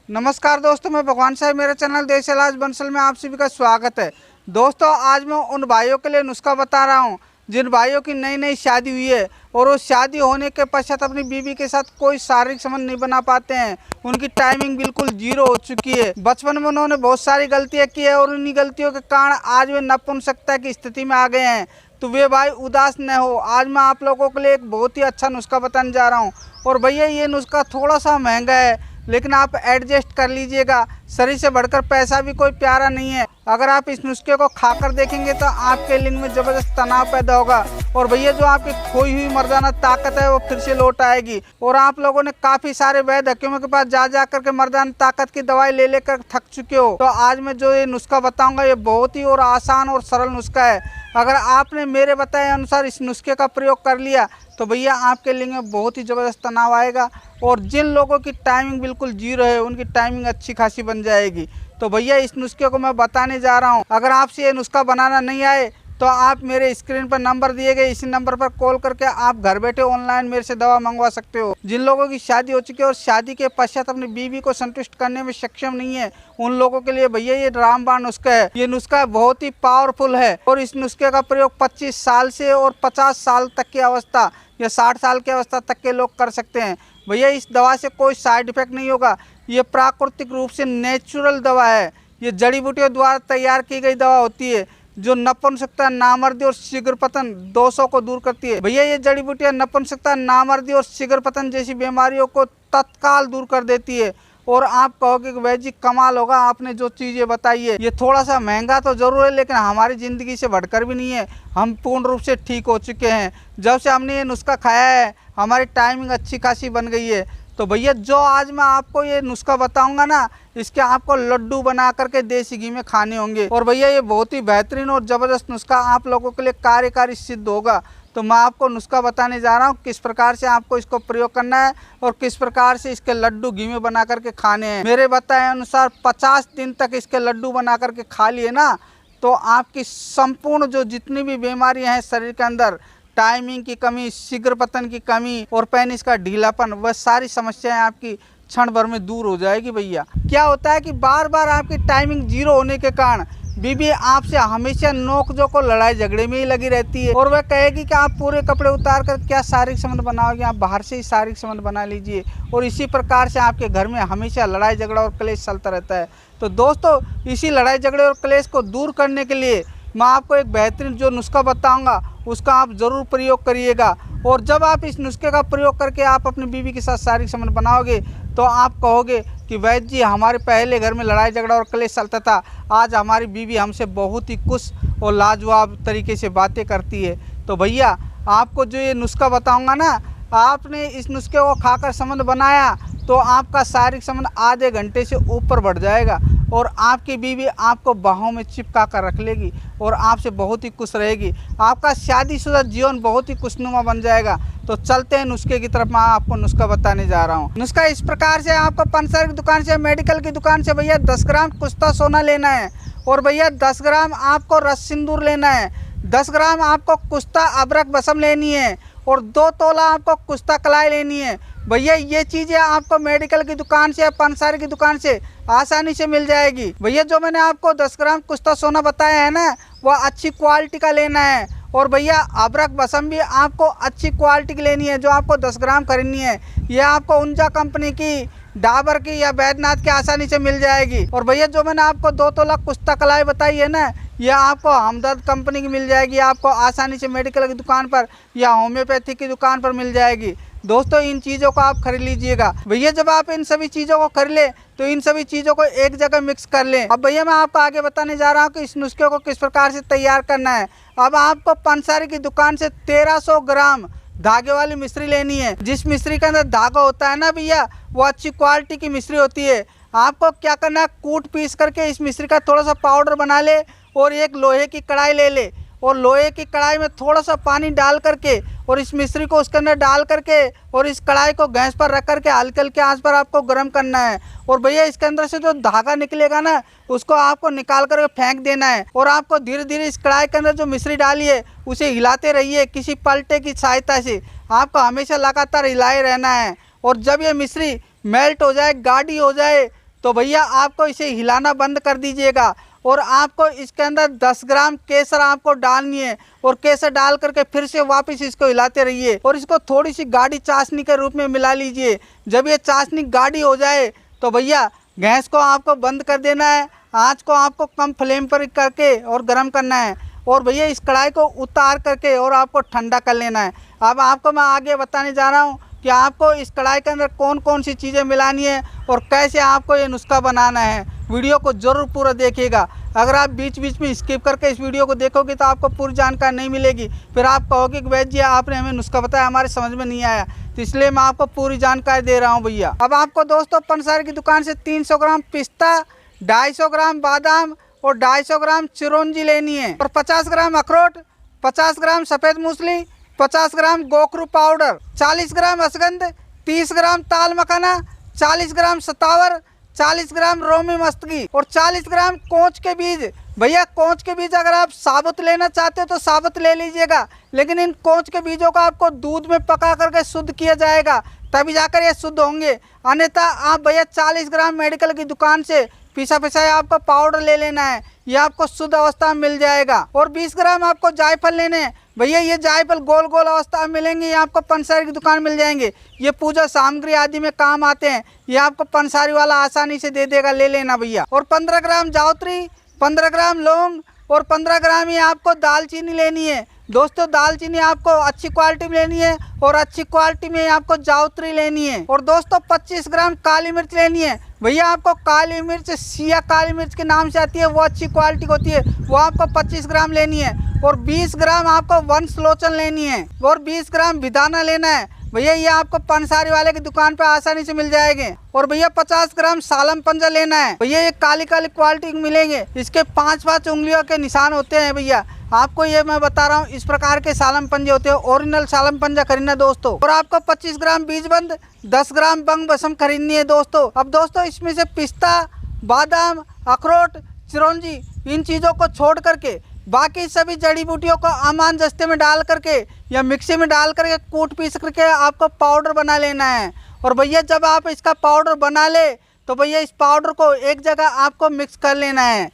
नमस्कार दोस्तों, मैं भगवान साहब, मेरा चैनल देश इलाज बंसल में आप सभी का स्वागत है। दोस्तों, आज मैं उन भाइयों के लिए नुस्खा बता रहा हूं जिन भाइयों की नई नई शादी हुई है और वो शादी होने के पश्चात अपनी बीवी के साथ कोई शारीरिक संबंध नहीं बना पाते हैं। उनकी टाइमिंग बिल्कुल जीरो हो चुकी है। बचपन में उन्होंने बहुत सारी गलतियां की है और उन्हीं गलतियों के कारण आज वे नपुंसकता की स्थिति में आ गए हैं। तो वे भाई उदास न हो, आज मैं आप लोगों के लिए एक बहुत ही अच्छा नुस्खा बताने जा रहा हूँ। और भैया, ये नुस्खा थोड़ा सा महंगा है, लेकिन आप एडजस्ट कर लीजिएगा। शरीर से बढ़कर पैसा भी कोई प्यारा नहीं है। अगर आप इस नुस्खे को खाकर देखेंगे तो आपके लिंग में जबरदस्त तनाव पैदा होगा और भैया, जो आपकी खोई हुई मर्दाना ताकत है वो फिर से लौट आएगी। और आप लोगों ने काफ़ी सारे वैद्य हकीमों के पास जा करके मर्दाना ताकत की दवाई ले लेकर थक चुके हो। तो आज मैं जो ये नुस्खा बताऊंगा ये बहुत ही और आसान और सरल नुस्खा है। अगर आपने मेरे बताए अनुसार इस नुस्खे का प्रयोग कर लिया तो भैया, आपके लिंग में बहुत ही ज़बरदस्त तनाव आएगा और जिन लोगों की टाइमिंग बिल्कुल जीरो है उनकी टाइमिंग अच्छी खासी बन जाएगी। तो भैया, इस नुस्खे को मैं बताने जा रहा हूँ। अगर आपसे ये नुस्खा बनाना नहीं आए तो आप मेरे स्क्रीन पर नंबर दिए गए इसी नंबर पर कॉल करके आप घर बैठे ऑनलाइन मेरे से दवा मंगवा सकते हो। जिन लोगों की शादी हो चुकी है और शादी के पश्चात अपनी बीवी को संतुष्ट करने में सक्षम नहीं है, उन लोगों के लिए भैया ये रामबाण नुस्खा है। ये नुस्खा बहुत ही पावरफुल है और इस नुस्खे का प्रयोग 25 साल से और 50 साल तक की अवस्था या 60 साल की अवस्था तक के लोग कर सकते हैं। भैया, इस दवा से कोई साइड इफेक्ट नहीं होगा। ये प्राकृतिक रूप से नेचुरल दवा है। ये जड़ी बूटियों द्वारा तैयार की गई दवा होती है जो नपुंसकता, नामर्दी और शीघ्र पतन दोषों को दूर करती है। भैया, ये जड़ी बूटियां नपुंसकता, नामर्दी और शीघ्र पतन जैसी बीमारियों को तत्काल दूर कर देती है। और आप कहोगे कि वैद्य जी कमाल होगा, आपने जो चीज़ें बताई है ये थोड़ा सा महंगा तो ज़रूर है लेकिन हमारी ज़िंदगी से बढ़कर भी नहीं है। हम पूर्ण रूप से ठीक हो चुके हैं। जब से हमने ये नुस्खा खाया है हमारी टाइमिंग अच्छी खासी बन गई है। तो भैया, जो आज मैं आपको ये नुस्खा बताऊंगा ना, इसके आपको लड्डू बना करके देसी घी में खाने होंगे। और भैया, ये बहुत ही बेहतरीन और ज़बरदस्त नुस्खा आप लोगों के लिए कार्यकारी सिद्ध होगा। तो मैं आपको नुस्खा बताने जा रहा हूँ किस प्रकार से आपको इसको प्रयोग करना है और किस प्रकार से इसके लड्डू घी में बना करके खाने हैं। मेरे बताए अनुसार 50 दिन तक इसके लड्डू बना करके खा लिए ना, तो आपकी संपूर्ण जो जितनी भी बीमारियाँ हैं शरीर के अंदर, टाइमिंग की कमी, शीघ्र पतन की कमी और पेनिस का ढीलापन, वह सारी समस्याएं आपकी क्षण भर में दूर हो जाएगी। भैया, क्या होता है कि बार बार आपकी टाइमिंग जीरो होने के कारण बीबी आपसे हमेशा नोक-झोंक और लड़ाई झगड़े में ही लगी रहती है और वह कहेगी कि आप पूरे कपड़े उतार कर क्या शारीरिक संबंध बनाओगे, आप बाहर से ही शारीरिक संबंध बना लीजिए। और इसी प्रकार से आपके घर में हमेशा लड़ाई झगड़ा और क्लेश चलता रहता है। तो दोस्तों, इसी लड़ाई झगड़े और क्लेश को दूर करने के लिए मैं आपको एक बेहतरीन जो नुस्खा बताऊंगा उसका आप ज़रूर प्रयोग करिएगा। और जब आप इस नुस्खे का प्रयोग करके आप अपनी बीवी के साथ शारीरिक संबंध बनाओगे तो आप कहोगे कि वैद्य जी, हमारे पहले घर में लड़ाई झगड़ा और क्लेश चलता था, आज हमारी बीवी हमसे बहुत ही खुश और लाजवाब तरीके से बातें करती है। तो भैया, आपको जो ये नुस्खा बताऊंगा ना, आपने इस नुस्खे को खाकर संबंध बनाया तो आपका शारीरिक संबंध आधे घंटे से ऊपर बढ़ जाएगा और आपकी बीवी आपको बाहों में चिपका कर रख लेगी और आपसे बहुत ही खुश रहेगी। आपका शादीशुदा जीवन बहुत ही खुशनुमा बन जाएगा। तो चलते हैं नुस्खे की तरफ। मैं आपको नुस्खा बताने जा रहा हूँ। नुस्खा इस प्रकार से, आपको पंचर की दुकान से, मेडिकल की दुकान से भैया 10 ग्राम कुश्ता सोना लेना है और भैया 10 ग्राम आपको रस सिंदूर लेना है, 10 ग्राम आपको कुश्ता अबरक बसम लेनी है और 2 तोला आपको कुश्ता कलाई लेनी है। भैया, ये चीज़ें आपको मेडिकल की दुकान से या पंसारी की दुकान से आसानी से मिल जाएगी। भैया, जो मैंने आपको 10 ग्राम कुश्ता सोना बताया है ना, वह अच्छी क्वालिटी का लेना है। और भैया, अबरक बसम भी आपको अच्छी क्वालिटी की लेनी है जो आपको 10 ग्राम खरीदनी है। यह आपको उंजा कंपनी की, डाबर की या बैद्यनाथ की आसानी से मिल जाएगी। और भैया, जो मैंने आपको 2 तोला कुश्ता कलाई बताई है ना, यह आपको हमदर्द कंपनी की मिल जाएगी। आपको आसानी से मेडिकल की दुकान पर या होम्योपैथी की दुकान पर मिल जाएगी। दोस्तों, इन चीज़ों को आप खरीद लीजिएगा। भैया, जब आप इन सभी चीज़ों को खरीद लें तो इन सभी चीज़ों को एक जगह मिक्स कर लें। अब भैया, मैं आपको आगे बताने जा रहा हूँ कि इस नुस्खे को किस प्रकार से तैयार करना है। अब आपको पंसारी की दुकान से 1300 ग्राम धागे वाली मिश्री लेनी है। जिस मिश्री के अंदर धागा होता है ना भैया, वो अच्छी क्वालिटी की मिश्री होती है। आपको क्या करना है, कूट पीस करके इस मिश्री का थोड़ा सा पाउडर बना ले और एक लोहे की कढ़ाई ले ले और लोहे की कढ़ाई में थोड़ा सा पानी डाल करके और इस मिश्री को उसके अंदर डाल करके और इस कढ़ाई को गैस पर रख करके हल्के हल्के आंच पर आपको गर्म करना है। और भैया, इसके अंदर से जो धागा निकलेगा ना, उसको आपको निकाल कर फेंक देना है। और आपको धीरे धीरे इस कढ़ाई के अंदर जो मिश्री डाली है उसे हिलाते रहिए किसी पलटे की सहायता से। आपको हमेशा लगातार हिलाए रहना है। और जब ये मिश्री मेल्ट हो जाए, गाढ़ी हो जाए, तो भैया आपको इसे हिलाना बंद कर दीजिएगा और आपको इसके अंदर 10 ग्राम केसर आपको डालनी है और केसर डाल करके फिर से वापस इसको हिलाते रहिए और इसको थोड़ी सी गाढ़ी चाशनी के रूप में मिला लीजिए। जब ये चाशनी गाढ़ी हो जाए तो भैया गैस को आपको बंद कर देना है, आँच को आपको कम फ्लेम पर करके और गर्म करना है और भैया इस कढ़ाई को उतार करके और आपको ठंडा कर लेना है। अब आपको मैं आगे बताने जा रहा हूँ कि आपको इस कढ़ाई के अंदर कौन कौन सी चीज़ें मिलानी है और कैसे आपको ये नुस्खा बनाना है। वीडियो को ज़रूर पूरा देखिएगा। अगर आप बीच बीच में स्किप करके इस वीडियो को देखोगे तो आपको पूरी जानकारी नहीं मिलेगी, फिर आप कहोगे कि वैद्य जी आपने हमें नुस्खा बताया, हमारे समझ में नहीं आया। तो इसलिए मैं आपको पूरी जानकारी दे रहा हूँ भैया। अब आपको दोस्तों पंसारी की दुकान से 300 ग्राम पिस्ता, 250 ग्राम बादाम और 250 ग्राम चिरौंजी लेनी है और 50 ग्राम अखरोट, 50 ग्राम सफ़ेद मूसली, 50 ग्राम गोखरू पाउडर, 40 ग्राम असगंध, 30 ग्राम ताल मखाना, 40 ग्राम सतावर, 40 ग्राम रोमी मस्तकी और 40 ग्राम कोंच के बीज। भैया कोंच के बीज अगर आप साबुत लेना चाहते हो तो साबुत ले लीजिएगा, लेकिन इन कोंच के बीजों को आपको दूध में पका करके शुद्ध किया जाएगा, तभी जाकर ये शुद्ध होंगे। अन्यथा आप भैया 40 ग्राम मेडिकल की दुकान से पिसा पिसाया आपको पाउडर ले लेना है, ये आपको शुद्ध अवस्था में मिल जाएगा। और 20 ग्राम आपको जायफल लेने हैं। भैया ये जायफल गोल गोल अवस्था में मिलेंगे, ये आपको पंसारी की दुकान मिल जाएंगे। ये पूजा सामग्री आदि में काम आते हैं, ये आपको पंसारी वाला आसानी से दे देगा, ले लेना भैया। और 15 ग्राम जावित्री, 15 ग्राम लौंग और 15 ग्राम ही आपको दालचीनी लेनी है। दोस्तों दालचीनी आपको अच्छी क्वालिटी में लेनी है और अच्छी क्वालिटी में आपको जावित्री लेनी है। और दोस्तों 25 ग्राम काली मिर्च लेनी है। भैया आपको काली मिर्च सिया काली मिर्च के नाम से आती है, वो अच्छी क्वालिटी की होती है, वो आपको 25 ग्राम लेनी है। और 20 ग्राम आपको वंशलोचन लेनी है और 20 ग्राम विदाना लेना है। भैया ये आपको पंसारी वाले की दुकान पे आसानी से मिल जाएंगे। और भैया 50 ग्राम सालम पंजा लेना है। भैया ये काली काली क्वालिटी मिलेंगे, इसके 5-5 उंगलियों के निशान होते हैं। भैया आपको ये मैं बता रहा हूँ, इस प्रकार के सालम पंजे होते हैं, ओरिजिनल सालम पंजा खरीदना दोस्तों। और आपको 25 ग्राम बीजबंद, 10 ग्राम बंग बसम खरीदनी है दोस्तों। अब दोस्तों इसमें से पिस्ता, बादाम, अखरोट, चिरौंजी इन चीज़ों को छोड़ करके बाकी सभी जड़ी बूटियों को अमान जस्ते में डाल करके या मिक्सी में डाल करके कूट पीस करके आपको पाउडर बना लेना है। और भैया जब आप इसका पाउडर बना ले तो भैया इस पाउडर को एक जगह आपको मिक्स कर लेना है।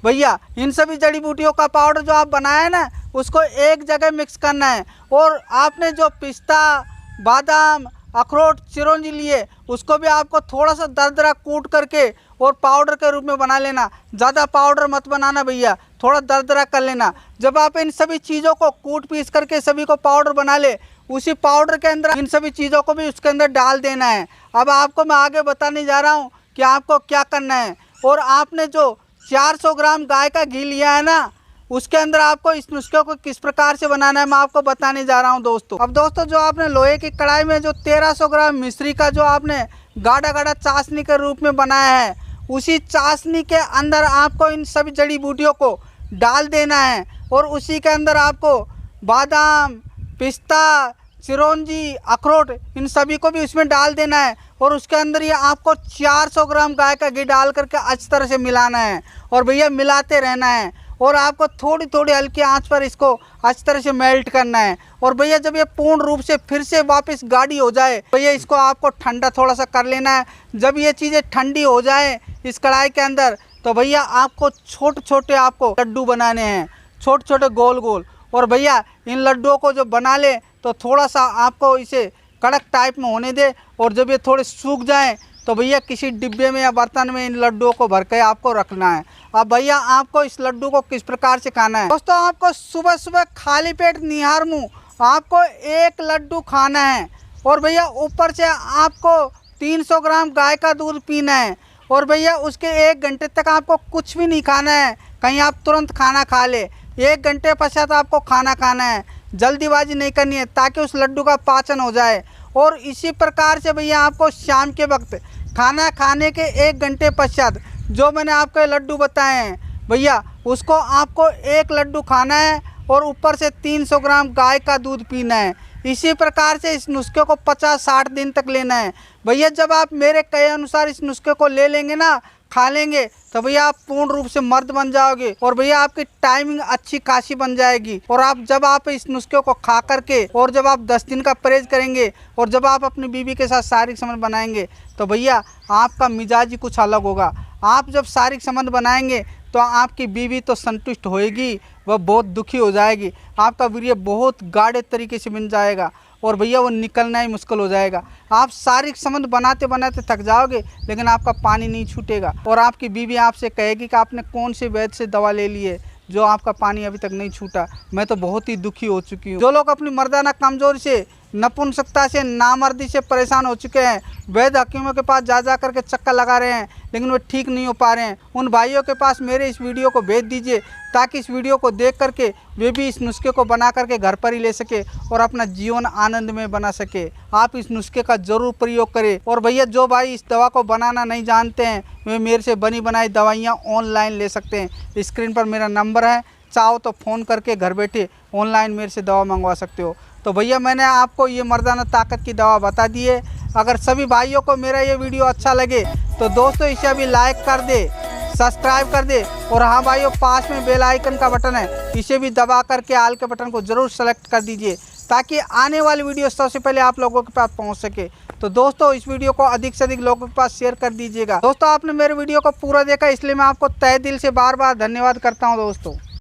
भैया इन सभी जड़ी बूटियों का पाउडर जो आप बनाया है ना, उसको एक जगह मिक्स करना है। और आपने जो पिस्ता, बादाम, अखरोट, चिरौंजी लिए उसको भी आपको थोड़ा सा दरदरा कूट करके और पाउडर के रूप में बना लेना। ज़्यादा पाउडर मत बनाना भैया, थोड़ा दरदरा कर लेना। जब आप इन सभी चीज़ों को कूट पीस करके सभी को पाउडर बना ले, उसी पाउडर के अंदर इन सभी चीज़ों को भी उसके अंदर डाल देना है। अब आपको मैं आगे बताने जा रहा हूँ कि आपको क्या करना है। और आपने जो 400 ग्राम गाय का घी लिया है ना, उसके अंदर आपको इस नुस्खे को किस प्रकार से बनाना है मैं आपको बताने जा रहा हूं दोस्तों। अब दोस्तों जो आपने लोहे की कढ़ाई में जो 1300 ग्राम मिश्री का जो आपने गाढ़ा गाढ़ा चाशनी के रूप में बनाया है, उसी चाशनी के अंदर आपको इन सभी जड़ी बूटियों को डाल देना है। और उसी के अंदर आपको बादाम, पिस्ता, चिरौंजी, अखरोट इन सभी को भी उसमें डाल देना है। और उसके अंदर ये आपको 400 ग्राम गाय का घी डाल करके अच्छी तरह से मिलाना है और भैया मिलाते रहना है। और आपको थोड़ी थोड़ी हल्की आंच पर इसको अच्छी तरह से मेल्ट करना है। और भैया जब ये पूर्ण रूप से फिर से वापस गाढ़ी हो जाए भैया इसको आपको ठंडा थोड़ा सा कर लेना है। जब ये चीज़ें ठंडी हो जाए इस कढ़ाई के अंदर तो भैया आपको छोटे छोटे आपको लड्डू बनाने हैं, छोटे छोटे गोल गोल। और भैया इन लड्डुओं को जब बना ले तो थोड़ा सा आपको इसे कड़क टाइप में होने दे। और जब ये थोड़े सूख जाएं तो भैया किसी डिब्बे में या बर्तन में इन लड्डुओं को भर के आपको रखना है। अब भैया आपको इस लड्डू को किस प्रकार से खाना है दोस्तों, आपको सुबह सुबह खाली पेट निहार मुँह आपको 1 लड्डू खाना है। और भैया ऊपर से आपको 300 ग्राम गाय का दूध पीना है। और भैया उसके 1 घंटे तक आपको कुछ भी नहीं खाना है, कहीं आप तुरंत खाना खा ले। 1 घंटे पश्चात आपको खाना खाना है, जल्दीबाजी नहीं करनी है ताकि उस लड्डू का पाचन हो जाए। और इसी प्रकार से भैया आपको शाम के वक्त खाना खाने के 1 घंटे पश्चात जो मैंने आपको लड्डू बताए हैं भैया उसको आपको 1 लड्डू खाना है और ऊपर से 300 ग्राम गाय का दूध पीना है। इसी प्रकार से इस नुस्खे को 50-60 दिन तक लेना है। भैया जब आप मेरे कहे अनुसार इस नुस्खे को ले लेंगे ना, खा लेंगे, तो भैया आप पूर्ण रूप से मर्द बन जाओगे और भैया आपकी टाइमिंग अच्छी खासी बन जाएगी। और आप जब आप इस नुस्खे को खा करके और जब आप 10 दिन का परहेज करेंगे और जब आप अपनी बीवी के साथ शारीरिक संबंध बनाएंगे तो भैया आपका मिजाज ही कुछ अलग होगा। आप जब शारीरिक संबंध बनाएंगे तो आपकी बीवी तो संतुष्ट होएगी, वह बहुत दुखी हो जाएगी, आपका वीर्य बहुत गाढ़े तरीके से बन जाएगा और भैया वो निकलना ही मुश्किल हो जाएगा। आप शारीरिक संबंध बनाते बनाते थक जाओगे लेकिन आपका पानी नहीं छूटेगा और आपकी बीवी आपसे कहेगी कि आपने कौन से वैद्य से दवा ले ली है जो आपका पानी अभी तक नहीं छूटा, मैं तो बहुत ही दुखी हो चुकी हूँ। जो लोग अपनी मर्दाना कमजोरी से, नपुंसकता से, नामर्दी से परेशान हो चुके हैं, वैद्य हकीमों के पास जा करके चक्कर लगा रहे हैं लेकिन वो ठीक नहीं हो पा रहे हैं, उन भाइयों के पास मेरे इस वीडियो को भेज दीजिए ताकि इस वीडियो को देख करके वे भी इस नुस्खे को बना करके घर पर ही ले सके और अपना जीवन आनंद में बना सके। आप इस नुस्खे का जरूर प्रयोग करें। और भैया जो भाई इस दवा को बनाना नहीं जानते हैं वे मेरे से बनी बनाई दवाइयाँ ऑनलाइन ले सकते हैं। स्क्रीन पर मेरा नंबर है, चाहो तो फ़ोन करके घर बैठे ऑनलाइन मेरे से दवा मंगवा सकते हो। तो भैया मैंने आपको ये मर्दाना ताकत की दवा बता दी है। अगर सभी भाइयों को मेरा ये वीडियो अच्छा लगे तो दोस्तों इसे अभी लाइक कर दे, सब्सक्राइब कर दे और हाँ भाइयों पास में बेल आइकन का बटन है, इसे भी दबा करके आल के बटन को ज़रूर सेलेक्ट कर दीजिए ताकि आने वाली वीडियो सबसे पहले आप लोगों के पास पहुंच सके। तो दोस्तों इस वीडियो को अधिक से अधिक लोगों के पास शेयर कर दीजिएगा। दोस्तों आपने मेरे वीडियो को पूरा देखा इसलिए मैं आपको तहे दिल से बार बार धन्यवाद करता हूँ दोस्तों।